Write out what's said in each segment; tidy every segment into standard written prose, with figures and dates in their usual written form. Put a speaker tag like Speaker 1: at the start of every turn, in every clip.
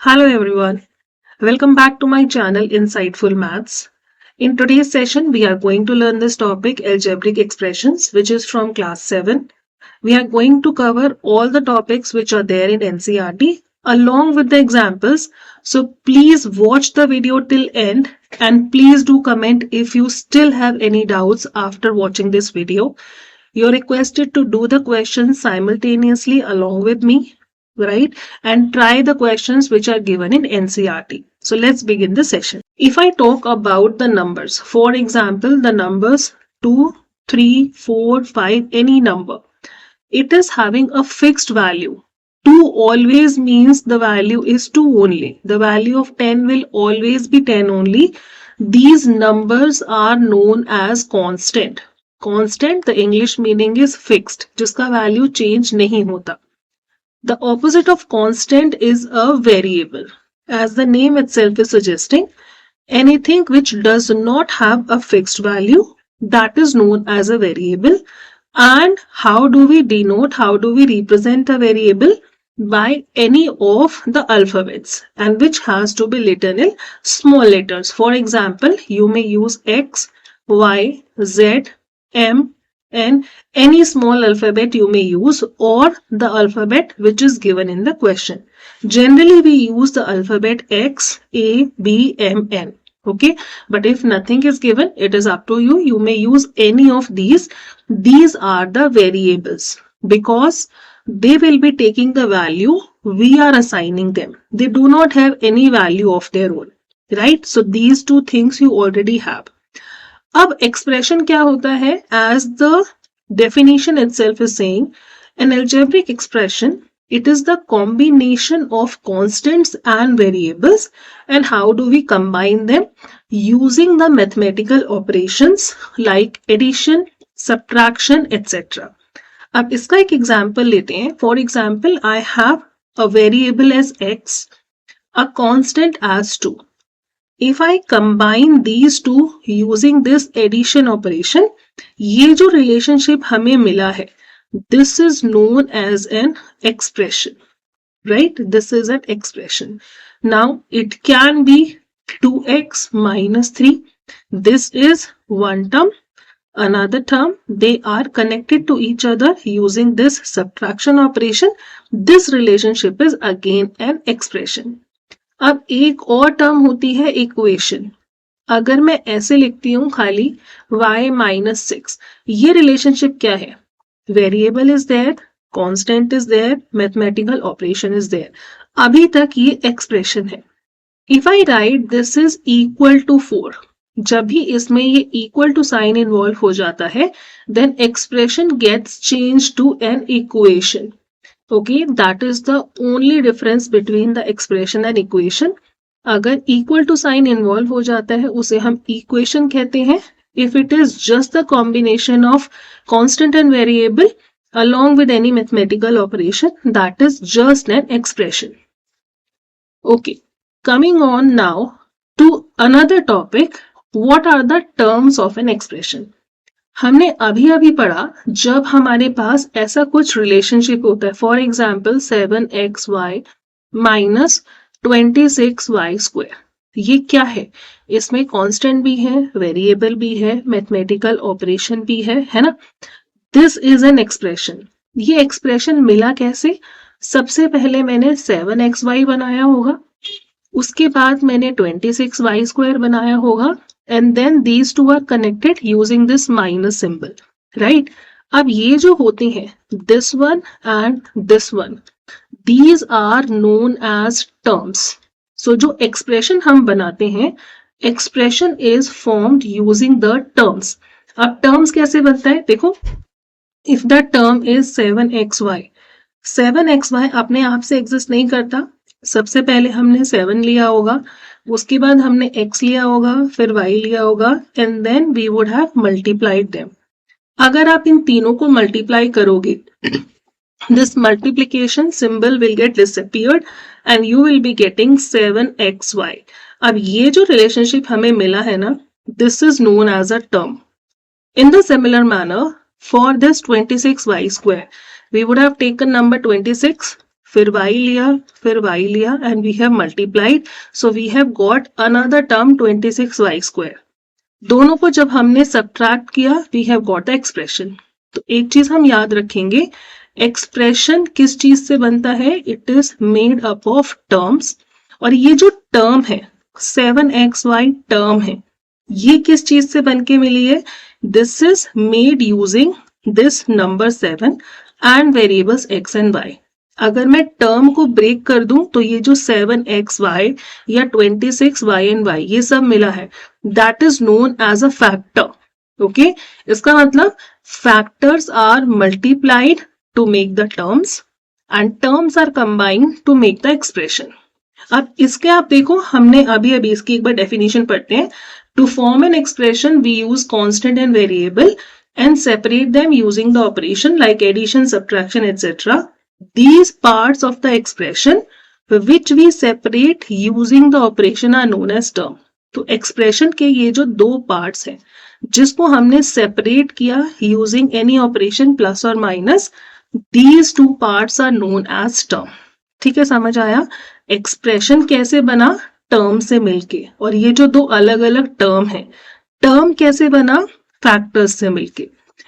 Speaker 1: Hello everyone, welcome back to my channel Insightful Maths. In today's session, we are going to learn this topic algebraic expressions, which is from class 7. We are going to cover all the topics which are there in NCERT along with the examples. So please watch the video till end and please do comment if you still have any doubts after watching this video. You're requested to do the questions simultaneously along with me, right? And try the questions which are given in NCERT. So let's begin the session. If I talk about the numbers, for example, the numbers 2, 3, 4, 5, any number, it is having a fixed value. 2 always means the value is 2 only. The value of 10 will always be 10 only. These numbers are known as constant. Constant, the English meaning is fixed, जिसका value change नहीं होता. The opposite of constant is a variable. As the name itself is suggesting, anything which does not have a fixed value, that is known as a variable. And how do we denote, how do we represent a variable? By any of the alphabets, and which has to be written in small letters. For example, you may use X, Y, Z, M, and any small alphabet you may use, or the alphabet which is given in the question. Generally, we use the alphabet X, A, B, M, N. Okay, but if nothing is given, it is up to you. You may use any of these. These are the variables because they will be taking the value we are assigning them. They do not have any value of their own, right? So these two things you already have. अब expression क्या होता है? As the definition itself is saying, an algebraic expression, it is the combination of constants and variables. And how do we combine them? Using the mathematical operations like addition, subtraction, etc. अब इसका एक example लेते हैं. For example, I have a variable as x, a constant as 2. If I combine these two using this addition operation, ये जो relationship हमें मिला है, this is known as an expression, right? This is an expression. Now, it can be 2x minus 3. This is one term. Another term, they are connected to each other using this subtraction operation. This relationship is again an expression. अब एक और term होती है equation. अगर मैं ऐसे लिखती हूँ खाली y minus 6, ये रिलेशनशिप क्या है? Variable is there, constant is there, mathematical operation is there. अभी तक ये एक्सप्रेशन है. If I write this is equal to 4, जब भी इसमें ये इक्वल टू साइन इन्वॉल्व हो जाता है, then expression gets change to an equation. Okay, that is the only difference between the expression and equation. अगर equal to sign involve हो जाता है, उसे हम equation कहते हैं. If it is just the combination of constant and variable along with any mathematical operation, that is just an expression. Okay, coming on now to another topic. What are the terms of an expression? हमने अभी अभी पढ़ा जब हमारे पास ऐसा कुछ relationship होता है. For example 7xy minus 26y square. ये क्या है? इसमें कांस्टेंट भी है, वेरिएबल भी है, मैथमेटिकल ऑपरेशन भी है ना? This is an expression. ये एक्सप्रेशन मिला कैसे? सबसे पहले मैंने 7xy बनाया होगा, उसके बाद मैंने 26y स्क्वायर बनाया होगा, and then these two are connected using this minus symbol, right? अब ये जो होती हैं, this one and this one, these are known as terms. So जो expression हम बनाते हैं, expression is formed using the terms. अब terms कैसे बनता है? देखो, if the term is 7xy, 7xy अपने आप से exist नहीं करता. सबसे पहले हमने 7 लिया होगा, उसके बाद हमने x लिया होगा, फिर y लिया होगा, and then we would have multiplied them. अगर आप इन तीनों को multiply करोगे, this multiplication symbol will get disappeared and you will be getting 7xy. अब ये जो relationship हमें मिला है ना, this is known as a term. In the similar manner, for this 26y square, we would have taken number 26, फिर y लिया, फिर y लिया, and we have multiplied, so we have got another term 26y square. दोनों को जब हमने subtract किया, we have got the expression. तो एक चीज हम याद रखेंगे, एक्सप्रेशन किस चीज से बनता है? It is made up of terms. और ये जो टर्म है 7xy टर्म है, ये किस चीज से बनके मिली है? This is made using this number 7 and variables x and y. अगर मैं टर्म को ब्रेक कर दूं तो ये जो 7xy या 26y एंड y ये सब मिला है, that is known as a factor. Okay, इसका मतलब factors are multiplied to make the terms and terms are combined to make the expression. अब इसके आप देखो, हमने अभी इसकी एक बार डेफिनेशन पढ़ते हैं. To form an expression we use constant and variable and separate them using the operation like addition, subtraction, etc. These parts of the expression which we separate using the operation are known as term. तो expression के ये जो दो parts हैं जिसको हमने separate किया using any operation plus or minus, these two parts are known as term. ठीक है, समझ आया? expression कैसे बना? term से मिलके. और ये जो दो अलग अलग term हैं, term कैसे बना? फैक्टर्स से मिलके.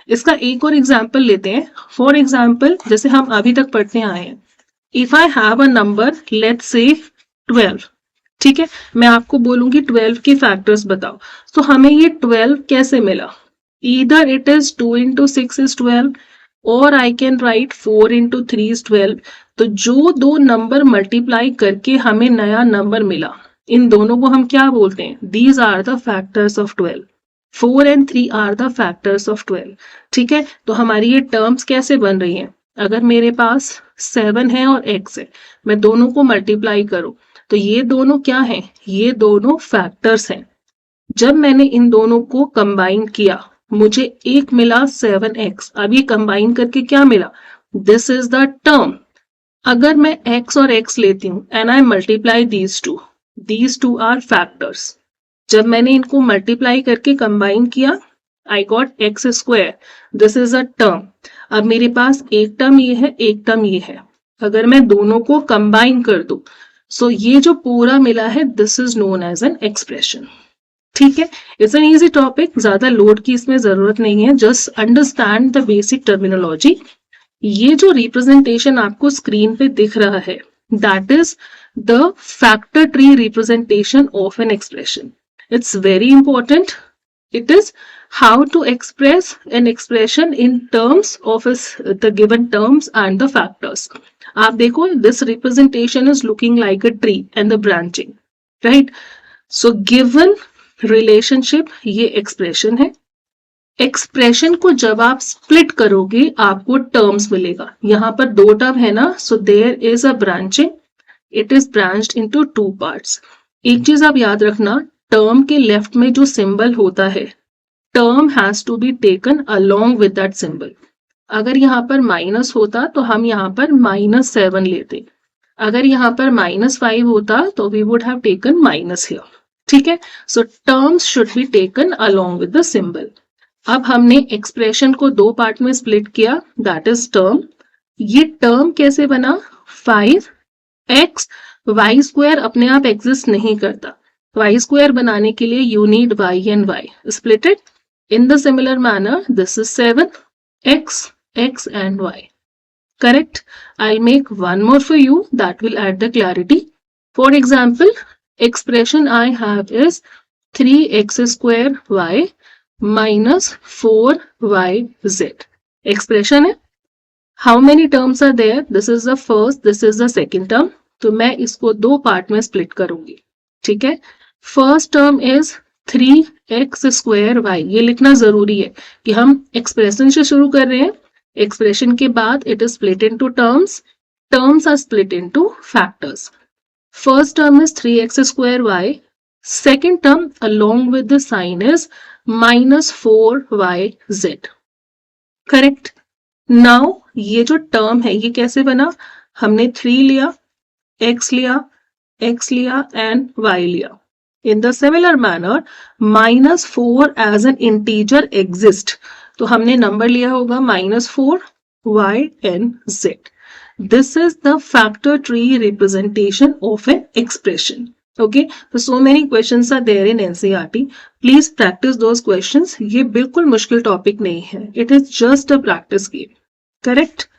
Speaker 1: इसका एक और एग्जाम्पल लेते हैं. फॉर एग्जाम्पल, जैसे हम अभी तक पढ़ते आए हैं, if I have a number let's say 12, ठीक है, मैं आपको बोलूंगी 12 के फैक्टर्स बताओ. तो हमें ये 12 कैसे मिला? Either it is 2 into 6 is 12 और I can write 4 into 3 is 12. तो जो दो नंबर मल्टीप्लाई करके हमें नया नंबर मिला, इन दोनों को हम क्या बोलते हैं? These are the factors of 12. 4 and 3 are the factors of 12. ठीक है, तो हमारी ये टर्म्स कैसे बन रही हैं? अगर मेरे पास 7 है और x है, मैं दोनों को मल्टीप्लाई करूं तो ये दोनों क्या हैं? ये दोनों फैक्टर्स हैं. जब मैंने इन दोनों को कंबाइन किया, मुझे एक मिला 7x. अब ये कंबाइन करके क्या मिला? This is the term. अगर मैं x और x लेती हूं and I multiply these two are factors. जब मैंने इनको मल्टीप्लाई करके कंबाइन किया, I got x square. This is a term. अब मेरे पास एक टर्म ये है, एक टर्म ये है. अगर मैं दोनों को कंबाइन कर दूं, सो ये जो पूरा मिला है, this is known as an expression. ठीक है, इट्स एन इजी टॉपिक, ज्यादा लोड की इसमें जरूरत नहीं है. Just understand the basic terminology. ये जो रिप्रेजेंटेशन आपको स्क्रीन पे दिख रहा है, that is the factor tree representation of an expression. It's very important. It is how to express an expression in terms of the given terms and the factors. आप देखो, this representation is looking like a tree and the branching, right? So given relationship, ये expression है. Expression को जब आप split करोगे, आपको terms मिलेगा. यहाँ पर दो टर्म है ना, so there is a branching. It is branched into two parts. एक चीज आप याद रखना, टर्म के लेफ्ट में जो सिंबल होता है, term has to be taken along with that symbol. अगर यहाँ पर माइनस होता तो हम यहाँ पर -7 लेते. अगर यहाँ पर -5 होता तो we would have taken minus here. ठीक है, so terms should be taken along with the symbol. अब हमने एक्सप्रेशन को दो पार्ट में स्प्लिट किया, दैट इज टर्म. ये टर्म कैसे बना? 5x y स्क्वायर अपने आप एग्जिस्ट नहीं करता. y square बनाने के लिए you need y and y. Split it. In the similar manner, this is 7x, x and y. Correct? I'll make one more for you that will add the clarity. For example, expression I have is 3x square y minus 4yz. Expression है. How many terms are there? This is the first, this is the second term. तो मैं इसको दो part में split करूंगी. ठीक है, first term is 3x square y. ये लिखना जरूरी है कि हम एक्सप्रेशन से शुरू कर रहे हैं. एक्सप्रेशन के बाद it is split into terms. Terms are split into factors. First term is 3x square y. Second term along with the sign is -4yz. Correct. Now ये जो टर्म है, ये कैसे बना? हमने 3 लिया, x लिया and y लिया. In the similar manner, -4 as an integer exist. तो हमने नंबर लिया होगा -4 y and z. This is the factor tree representation of an expression. Okay, so many questions are there in NCERT. Please practice those questions. ये बिल्कुल मुश्किल topic नहीं है. It is just a practice game. Correct?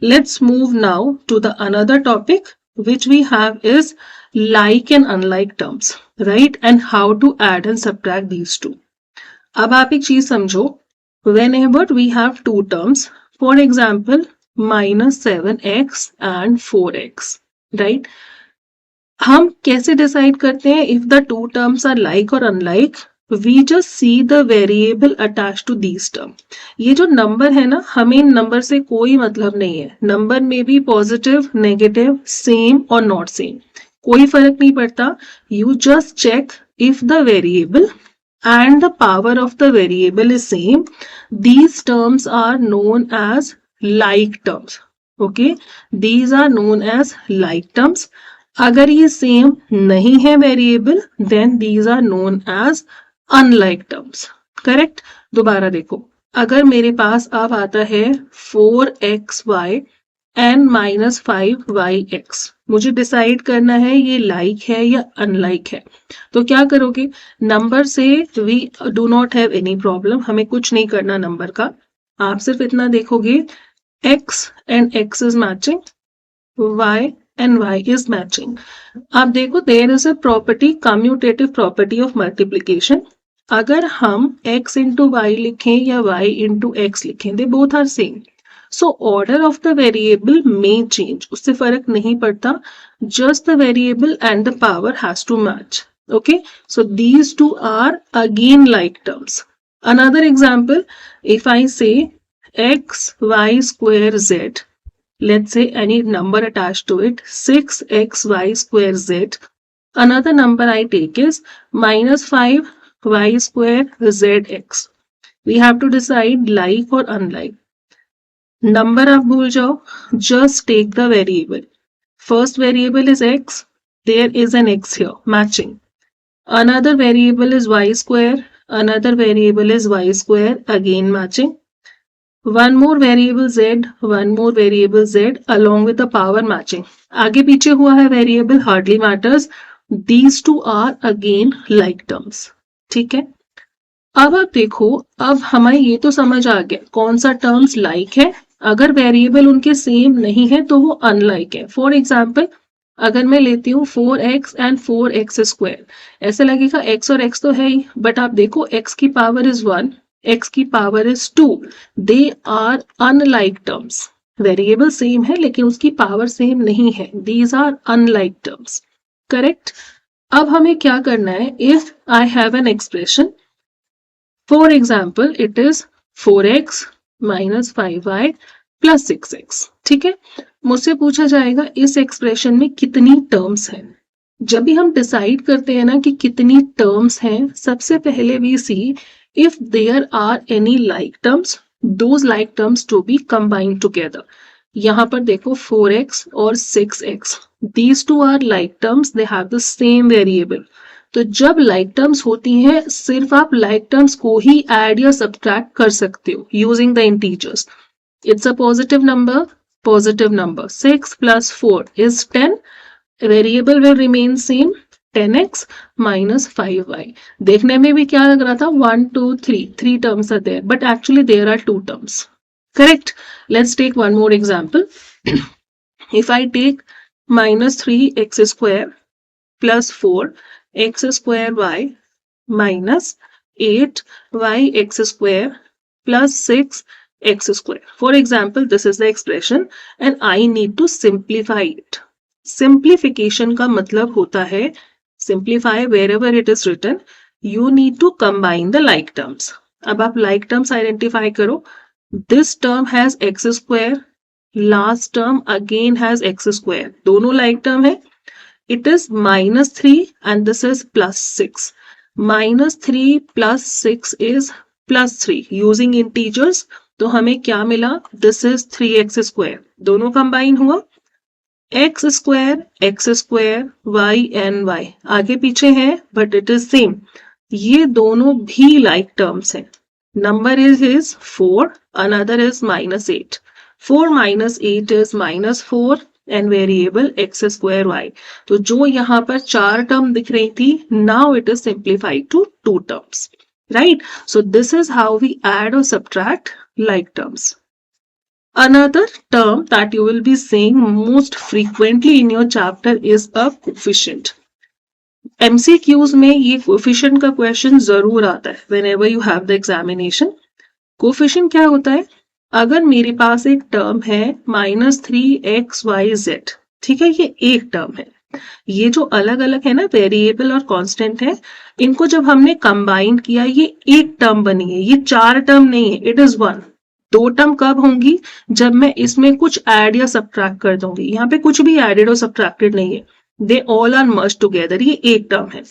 Speaker 1: Let's move now to the another topic which we have is like and unlike terms, right? And how to add and subtract these two. अब आप एक चीज समझो, whenever we have two terms, for example -7x and 4x, right? हम कैसे decide करते हैं if the two terms are like or unlike? We just see the variable attached to these term. ये जो नंबर है ना, हमें इन नंबर से कोई मतलब नहीं है. नंबर में भी पॉजिटिव, नेगेटिव, सेम और नॉट सेम, कोई फर्क नहीं पड़ता. You just check if the variable and the power of the variable is same. These terms are known as like terms. Okay, these are known as like terms. अगर ये same नहीं है variable, then these are known as unlike terms. Correct? दोबारा देखो, अगर मेरे पास अब आता है 4xy एंड -5yx, मुझे डिसाइड करना है ये लाइक है या अनलाइक है. तो क्या करोगे? नंबर से we do not have any problem, हमें कुछ नहीं करना नंबर का. आप सिर्फ इतना देखोगे x and x is matching, y and y is matching. आप देखो, there is a property, commutative property of multiplication. अगर हम x into y लिखें या y into x लिखें, they both are same. So order of the variable may change. उससे फर्क नहीं पड़ता. Just the variable and the power has to match. Okay. So these two are again like terms. Another example, if I say x y square z, let's say any number attached to it, 6xy square z. Another number I take is -5y square zx. We have to decide like or unlike. Number आप भूल जाओ, just take the variable. First variable is x, there is an x here, matching. Another variable is y square, another variable is y square, again matching. One more variable z, one more variable z along with the power matching. आगे पीछे हुआ है variable, hardly matters. These two are again like terms. ठीक है? अब आप देखो, अब हमें ये तो समझ आ गया कौन सा terms like है. अगर वेरिएबल उनके सेम नहीं है तो वो अनलाइक है. फॉर एग्जाम्पल, अगर मैं लेती हूँ 4x एंड 4x स्क्वायर, ऐसा लगेगा x और x तो है ही, बट आप देखो x की पावर इज 1, x की power is 2. They are unlike terms. Variable same है लेकिन उसकी पावर सेम नहीं है. These are unlike terms. Correct? अब हमें क्या करना है? If I have an expression, for example it is 4x -5y + 6x. ठीक है? मुझसे पूछा जाएगा इस एक्सप्रेशन में कितनी टर्म्स हैं. जब भी हम डिसाइड करते हैं ना कि कितनी टर्म्स हैं, सबसे पहले we see if there are any like terms, those like terms to be combined together. यहाँ पर देखो 4x और 6x, these two are like terms, they have the same variable. तो जब like terms होती हैं, सिर्फ आप like terms को ही add या subtract कर सकते हो using the integers. It's a positive number, 6 + 4 is 10. Variable will remain same, 10x - 5y. देखने में भी क्या लग रहा था? 1 2 3 terms are there, but actually there are 2 terms. Correct? Let's take one more example. If I take -3x square + 4x square y minus 8yx square plus 6x square. For example, this is the expression and I need to simplify it. Simplification का मतलब होता है, simplify wherever it is written, you need to combine the like terms. अब आप like terms identify करो. This term has x square, last term again has x square. दोनों like term है. It is -3 and this is +6. -3 + 6 is +3. Using integers, तो हमें क्या मिला? This is 3x square. दोनों combine हुआ. x square, y and y. आगे पीछे है but it is same. ये दोनों भी like terms हैं. Number is 4, another is -8. 4 minus 8 is minus 4 and variable x square y. तो जो यहाँ पर 4 टर्म दिख रही थी, now it is simplified to 2 terms. Right? So this is how we add or subtract like terms. Another term that you will be seeing most frequently in your chapter is a coefficient. MCQs में ये coefficient का question जरूर आता है whenever you have the examination. Coefficient क्या होता है? अगर मेरे पास एक टर्म है -3xyz, ठीक है, ये एक टर्म है. ये जो अलग अलग है ना, वेरिएबल और कांस्टेंट है, इनको जब हमने कंबाइन किया ये एक टर्म बनी है. ये 4 टर्म नहीं है, इट इज 1. 2 टर्म कब होंगी? जब मैं इसमें कुछ ऐड या सब्ट्रैक्ट कर दूंगी. यहाँ पे कुछ भी एडेड और सब्ट्रैक्टेड नहीं है, they all are merge together. ये एक टर्म है.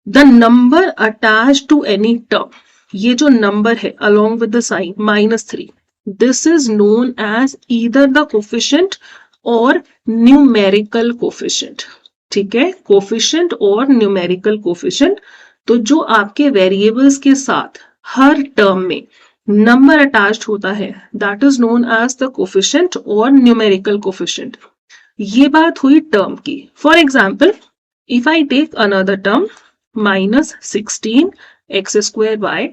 Speaker 1: The number attach to any term, ये जो नंबर है along with the sign -3, this is known as either the coefficient और न्यूमेरिकल कोफिशिएंट. ठीक है, कोफिशिएंट और न्यूमेरिकल कोफिशिएंट. तो जो आपके वेरिएबल्स के साथ हर टर्म में नंबर अटैच्ड होता है, that is known as the coefficient और न्यूमेरिकल कोफिशिएंट. ये बात हुई टर्म की. For example, if I take another term -16 x square y,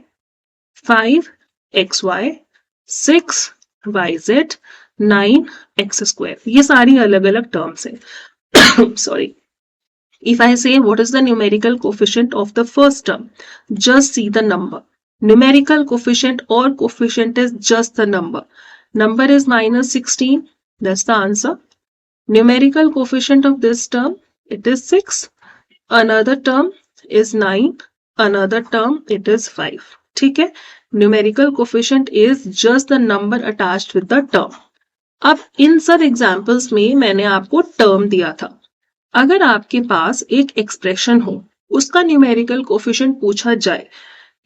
Speaker 1: 5 xy, 6 yz, 9 x square. ये सारी अलग अलग टर्म्स हैं. Sorry. If I say what is the numerical coefficient of the first term, just see the number. Numerical coefficient or coefficient is just the number. Number is -16. That's the answer. Numerical coefficient of this term, it is 6. Another term is 9. Another term, it is 5. ठीक है, numerical coefficient is just the number attached with the term. अब इन सब examples में मैंने आपको term दिया था. अगर आपके पास एक एक्सप्रेशन हो, उसका न्यूमेरिकल कोफिशिएंट पूछा जाए,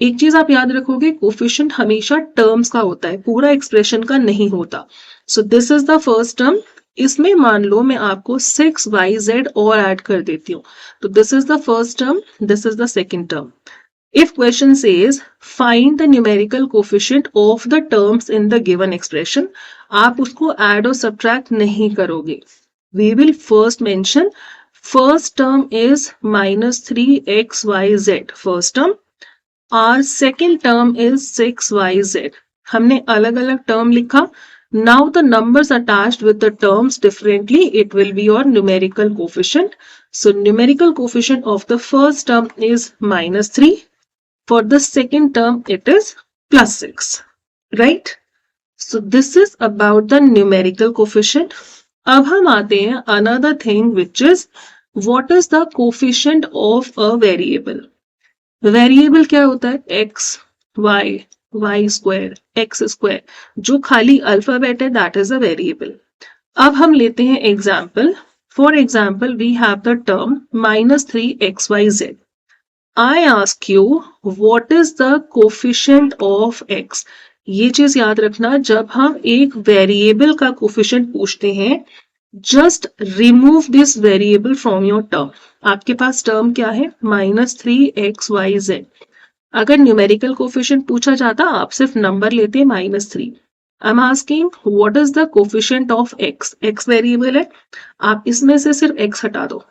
Speaker 1: एक चीज आप याद रखोगे, कोफिशिएंट हमेशा टर्म्स का होता है, पूरा एक्सप्रेशन का नहीं होता. So this is the first term. इसमें मान लो मैं आपको 6yz और ऐड कर देती हूँ, तो this is the first term, this is the second term. If question says find the numerical coefficient of the terms in the given expression, आप उसको add और subtract नहीं करोगे. We will first mention first term is -3xyz, first term. Our second term is 6yz. हमने अलग अलग term लिखा. Now the numbers attached with the terms differently, it will be your numerical coefficient. So numerical coefficient of the first term is -3. For the second term, it is +6, right? So this is about the numerical coefficient. अब हम आते हैं another thing, which is what is the coefficient of a variable? Variable क्या होता है? x, y, y square, x square. जो खाली alphabet है, that is a variable. अब हम लेते हैं example. For example, we have the term -3xyz. I ask you what is the coefficient of x. ये चीज याद रखना, जब हम एक वेरिएबल का कोफिशिएंट पूछते हैं, just remove this variable from your term. आपके पास टर्म क्या है? -3xyz. अगर न्यूमेरिकल कोफिशिएंट पूछा जाता, आप सिर्फ नंबर लेते -3. I am asking what is the coefficient of x. x variable है, आप इसमें से सिर्फ x हटा दो.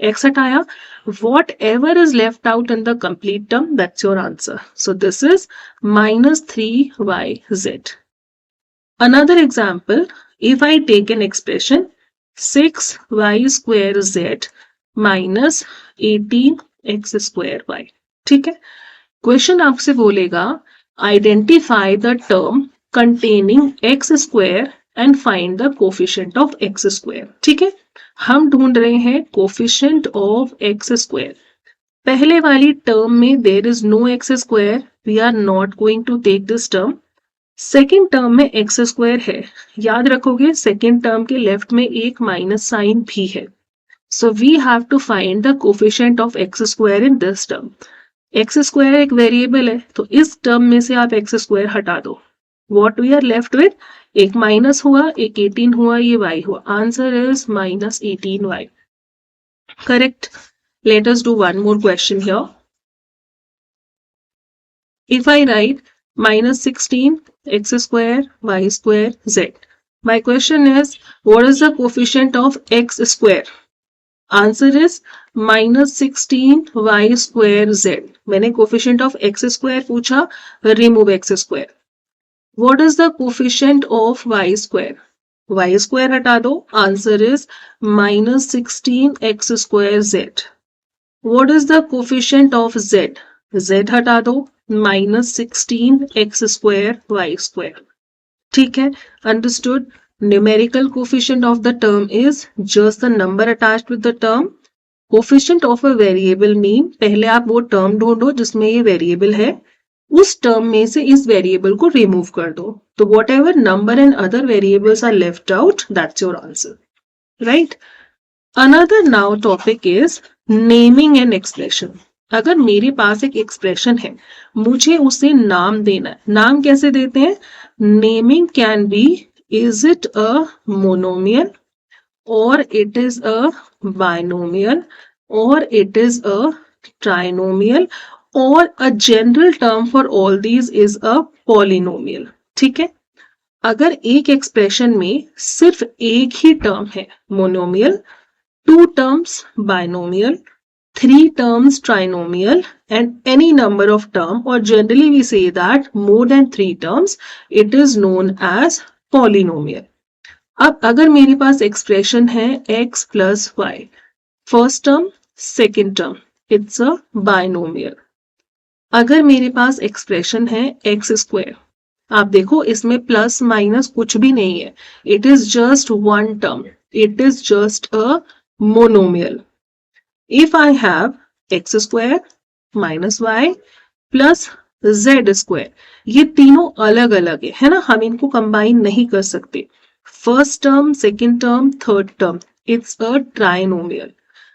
Speaker 1: x हटाया, whatever is left out in the complete term, that's your answer. So this is -3yz. Another example, if I take an expression 6y square z minus 18x square y. ठीक है, question आपसे बोलेगा identify the term containing x square and find the coefficient of x square. ठीक है, हम ढूंढ रहे हैं कोफिशिएंट ऑफ एक्स स्क्वायर. पहले वाली टर्म में there is no x square, we are not going to take this term. Second term में एक्स स्क्वायर है, याद रखोगे सेकेंड टर्म के लेफ्ट में एक माइनस साइन भी है. So we have to find the coefficient of x square in this term. X square एक वेरिएबल है, तो इस टर्म में से आप एक्स स्क्वायर हटा दो. What we are left with, एक माइनस हुआ, एक 18 हुआ, ये y हुआ. Answer is -18y. Correct. Let us do one more question here. If I write minus 16 x square y square z. My question is, what is the coefficient of x square? Answer is minus 16 y square z. मैंने coefficient of x square पूछा, remove x square. What is the coefficient of y square? Y square हटा दो, answer is minus 16 x square z. What is the coefficient of z? Z हटा दो, minus 16 x square y square. ठीक है, understood. Numerical coefficient of the term is just the number attached with the term. Coefficient of a variable mean, पहले आप वो term ढूंढो जिसमें ये variable है, उस term में से इस variable को remove कर दो. तो whatever number and other variables are left out, that's your answer. Right? Another now topic is naming an expression. अगर मेरे पास एक एक्सप्रेशन है, मुझे उसे नाम देना है. नाम कैसे देते हैं? Naming can be, is it a monomial, or it is a binomial, or it is a trinomial, or a general term for all these is a polynomial. ठीक है, अगर एक एक्सप्रेशन में सिर्फ एक ही टर्म है monomial, 2 terms binomial, 3 terms trinomial, and any number of term, or generally we say that more than 3 terms, it is known as polynomial. अब अगर मेरे पास एक्सप्रेशन है x plus y, first term second term, it's a binomial. अगर मेरे पास expression है x square, आप देखो इसमें प्लस माइनस कुछ भी नहीं है, it is just one term, it is just a monomial. If I have x square minus y plus z square, ये तीनों अलग अलग है ना, हम इनको कंबाइन नहीं कर सकते. First term, second term, third term, it's a trinomial.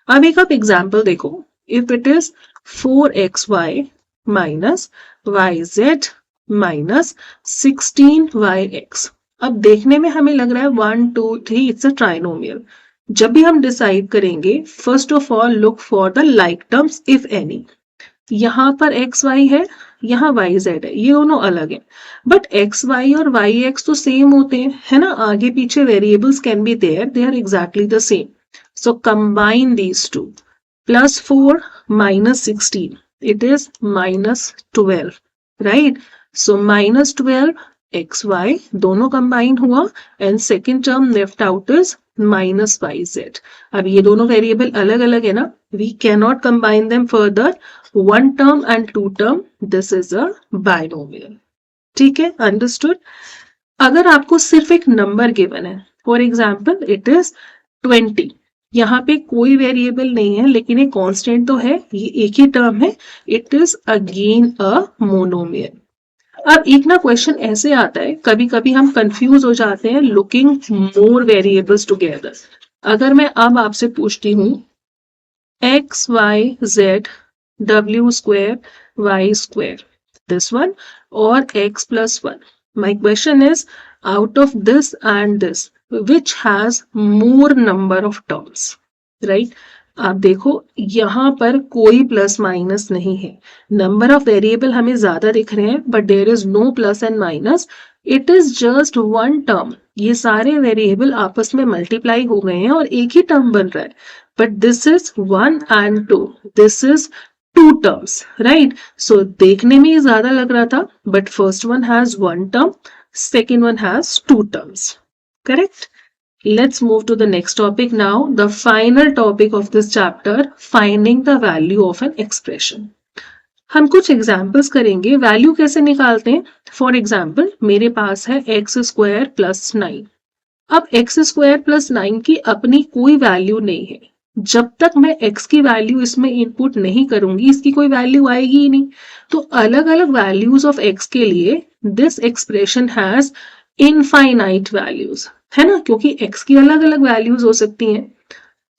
Speaker 1: अब एक आप एग्जाम्पल देखो, if it is 4xy minus yz minus 16yx. अब देखने में हमें लग रहा है 1 2 3 इट्स अ ट्राइनोमियल. जब भी हम डिसाइड करेंगे, first of all look for the like terms if any. यहां पर एक्स वाई है, यहाँ वाई जेड है, ये दोनों अलग है, बट एक्स वाई और वाई एक्स तो सेम होते हैं, है ना. आगे पीछे variables can be there, they are exactly the same. So combine these two. Plus 4 minus 16, it is minus 12, right? So minus 12 xy दोनों कंबाइन हुआ, and second term left out is minus yz. अब ये दोनों variable अलग अलग है ना, we can not combine them further. One term and two term, this is a binomial. ठीक है, अंडरस्टूड. अगर आपको सिर्फ एक नंबर गिवन है, फॉर एग्जाम्पल इट इज 20, यहाँ पे कोई वेरिएबल नहीं है लेकिन एक कांस्टेंट तो है, ये एक ही टर्म है, it is again a monomial. अब एक ना क्वेश्चन ऐसे आता है, कभी कभी हम कंफ्यूज हो जाते हैं लुकिंग मोर वेरिएबल्स टुगेदर. अगर मैं अब आपसे पूछती हूँ X Y Z W square Y square, this one, और X plus one, my question is out of this and this which has more number of terms, right. आप देखो यहाँ पर कोई प्लस माइनस नहीं है, नंबर ऑफ वेरिएबल हमें ज्यादा दिख रहे हैं but there is no plus and minus, it is just one term. ये सारे वेरिएबल आपस में मल्टीप्लाई हो गए हैं और एक ही टर्म बन रहा है, but this is 1 and 2, this is 2 terms, right. So देखने में ही ज्यादा लग रहा था, but first one has 1 term, second one has 2 terms, correct. Let's move to the next topic now, the final topic of this chapter, finding the value of an expression. हम कुछ examples करेंगे, वैल्यू कैसे निकालते हैं. For example मेरे पास है x square plus 9. अब x square plus 9 की अपनी कोई वैल्यू नहीं है, जब तक मैं x की वैल्यू इसमें इनपुट नहीं करूंगी इसकी कोई वैल्यू आएगी ही नहीं. तो अलग अलग वैल्यूज ऑफ x के लिए this expression has infinite values, है ना, क्योंकि x की अलग अलग वैल्यूज हो सकती हैं.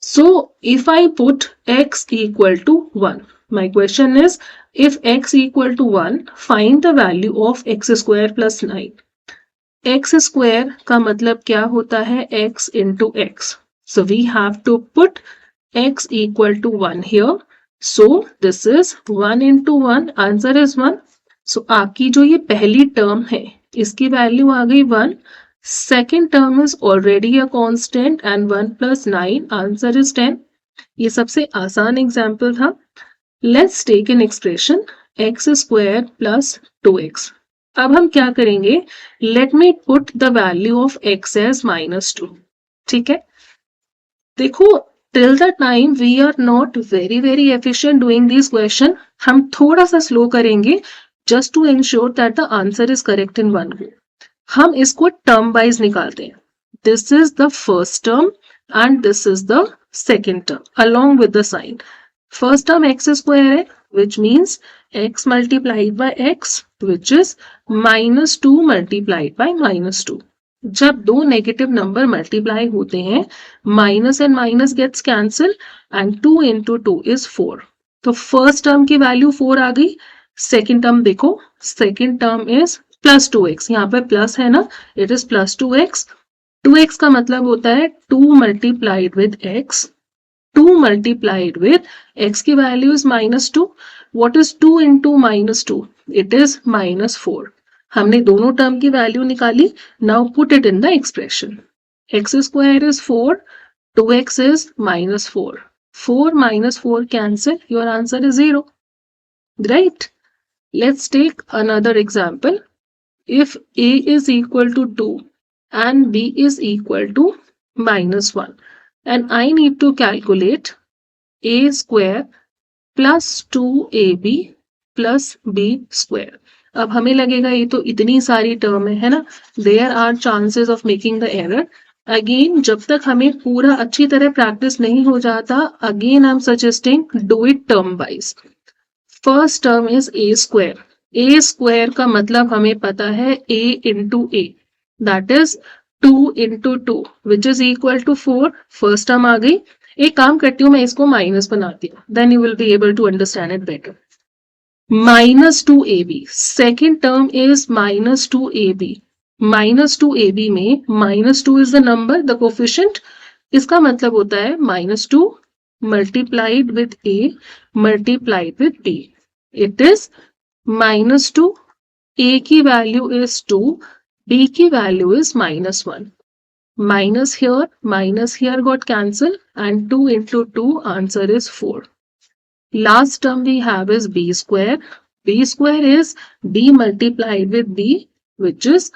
Speaker 1: So if I put x equal to 1, my question is if x equal to 1 find the value of x square plus 9. X square का मतलब क्या होता है, x into x. So we have to put x equal to 1 here. So this is 1 into 1, answer is 1. सो आपकी जो ये पहली term है इसकी वैल्यू आ गई 1. Second term is already a constant and 1 + 9 answer is 10. ये सबसे आसान एग्जाम्पल था. Let's take an expression x² + 2x. अब हम क्या करेंगे, let me put the value of x as -2. ठीक है, देखो till the time we are not very efficient doing this question, हम थोड़ा सा स्लो करेंगे just to ensure that the answer is correct in one go. हम इसको term wise निकालते हैं. This is the first term and this is the second term along with the sign. First term x² है which means x multiplied by x which is -2 multiplied by -2. जब दो negative number multiply होते हैं minus and minus gets cancel and 2 into 2 is 4. तो first term की value 4 आ गई. Second term देखो, सेकेंड टर्म इज +2x. यहाँ पे प्लस है ना, इट इज +2x. 2x का मतलब होता है 2 multiplied with x. 2 multiplied with x की value is -2. What is 2 into -2? It is -4. हमने दोनों टर्म की वैल्यू निकाली. Now put it in the expression. x² is 4, 2x is -4. 4 - 4 cancel, your answer is 0. Right? Let's take another example. If a is equal to 2 and b is equal to -1 and I need to calculate a² + 2ab + b². अब हमें लगेगा ये तो इतनी सारी term है ना, there are chances of making the error. Again जब तक हमें पूरा अच्छी तरह प्रैक्टिस नहीं हो जाता, again I am suggesting do it term wise. First term is a². a² का मतलब हमें पता है a into a, दैट इज 2 into 2 which is equal to 4. First term आ गई. एक काम करती हूँ, मैं इसको माइनस बनाती हूँ, then you will be able to understand it better. -2ab, second term is -2ab. -2ab में -2 is the number, the coefficient. इसका मतलब होता है -2 multiplied with a multiplied with b. It is -2. a की वैल्यू इज 2, b की value is -1. Minus here got cancelled and 2 into 2 answer is 4. Last term we have is b². b² is b multiplied with b which is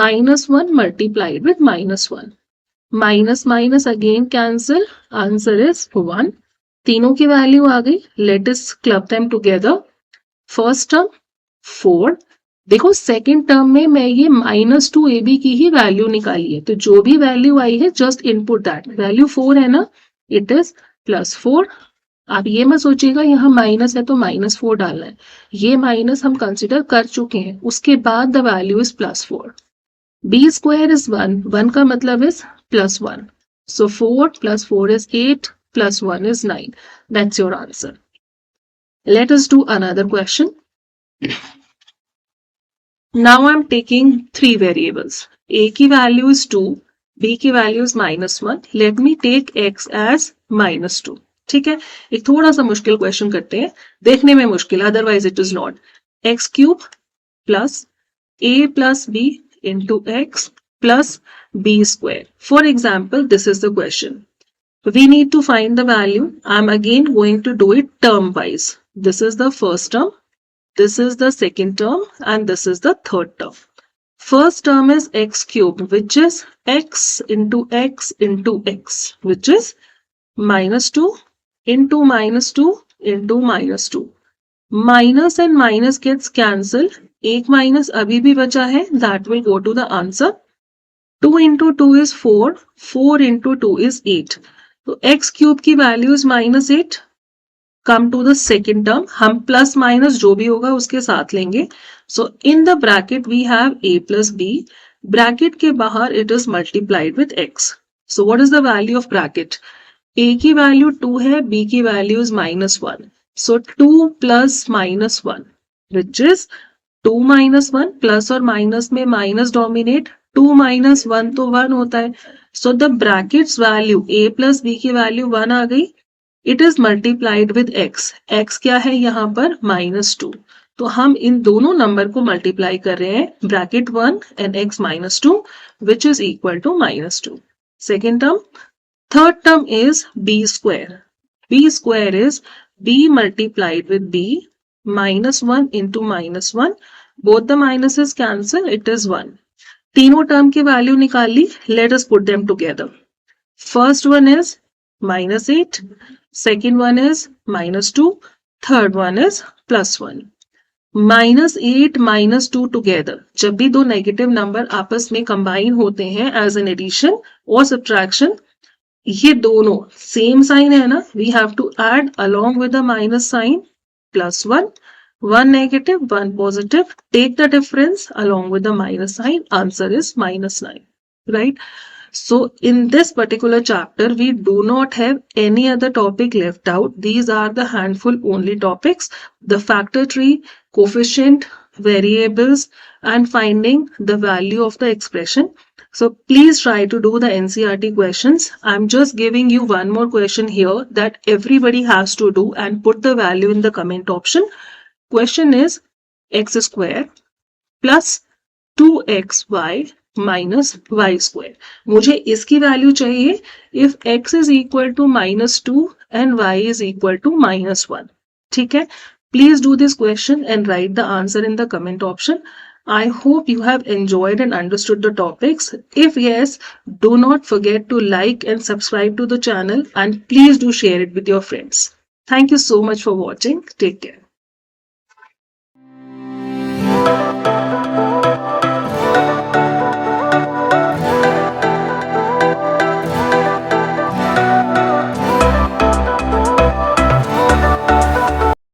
Speaker 1: -1 multiplied with -1. Minus again cancel, answer is 1. तीनों की value आ गई. Let us club them together. First term 4. देखो second term में मैं ये -2ab की ही value निकाली है, तो जो भी वैल्यू आई है जस्ट इनपुट दैट. वैल्यू 4 है ना, इट इज +4. आप ये मत सोचिएगा यहाँ माइनस है तो -4 डालना है, ये माइनस हम कंसिडर कर चुके हैं. उसके बाद the value is +4. b² is 1, 1 का मतलब is +1. So 4 + 4 is 8 + 1 is 9. That's your answer. Let us do another question. Now I'm taking 3 variables. A की value is 2, B की value is -1. Let me take X as -2. ठीक है, एक थोड़ा सा मुश्किल क्वेश्चन करते हैं, देखने में मुश्किल, otherwise it is not. x³ + a + b into x + b². For example, this is the question. We need to find the value. I'm again going to do it term wise. This is the first term. This is the second term and this is the third term. First term is x³ which is x into x into x which is -2 into -2 into -2. Minus and minus gets cancelled. एक minus अभी भी बचा है, that will go to the answer. 2 into 2 is 4. 4 into 2 is 8. तो x³ की value is -8. Come to the second term. हम plus minus जो भी होगा उसके साथ लेंगे. So in the bracket we have a plus b. Bracket के बाहर it is multiplied with x. So what is the value of bracket? a की वैल्यू 2 है, b की value is -1. So 2 plus -1 which is 2 - 1. Plus और minus में minus dominate. 2 - 1 तो 1 होता है. So the brackets value a plus b की value 1 आ गई. It is multiplied with x. x क्या है यहाँ पर? -2. तो हम इन दोनों नंबर को मल्टीप्लाई कर रहे हैं bracket 1 and x minus 2 which is equal to minus 2. Second term. Third term is b square. B square is b multiplied with b minus 1 into minus 1. Both the minuses cancel, it is 1. तीनों term की value निकाल ली. Let us put them together. First one is minus 8. Second one is minus 2. Third one is plus 1. -8 -2 together. जब भी दो negative number आपस में combine होते हैं एज एन एडिशन और सब्ट्रैक्शन, ये दोनों सेम साइन है ना, we have to add along with the minus sign +1. One negative, one positive. Take the difference along with the minus sign. Answer is -9. Right? So in this particular chapter, we do not have any other topic left out. These are the handful only topics: the factor tree, coefficient, variables, and finding the value of the expression. So please try to do the NCERT questions. I'm just giving you one more question here that everybody has to do and put the value in the comment option. Question is x square plus 2xy minus y square. मुझे इसकी value चाहिए if x is equal to -2 and y is equal to -1. ठीक है? Please do this question and write the answer in the comment option. I hope you have enjoyed and understood the topics. If yes, do not forget to like and subscribe to the channel, and please do share it with your friends. Thank you so much for watching. Take care.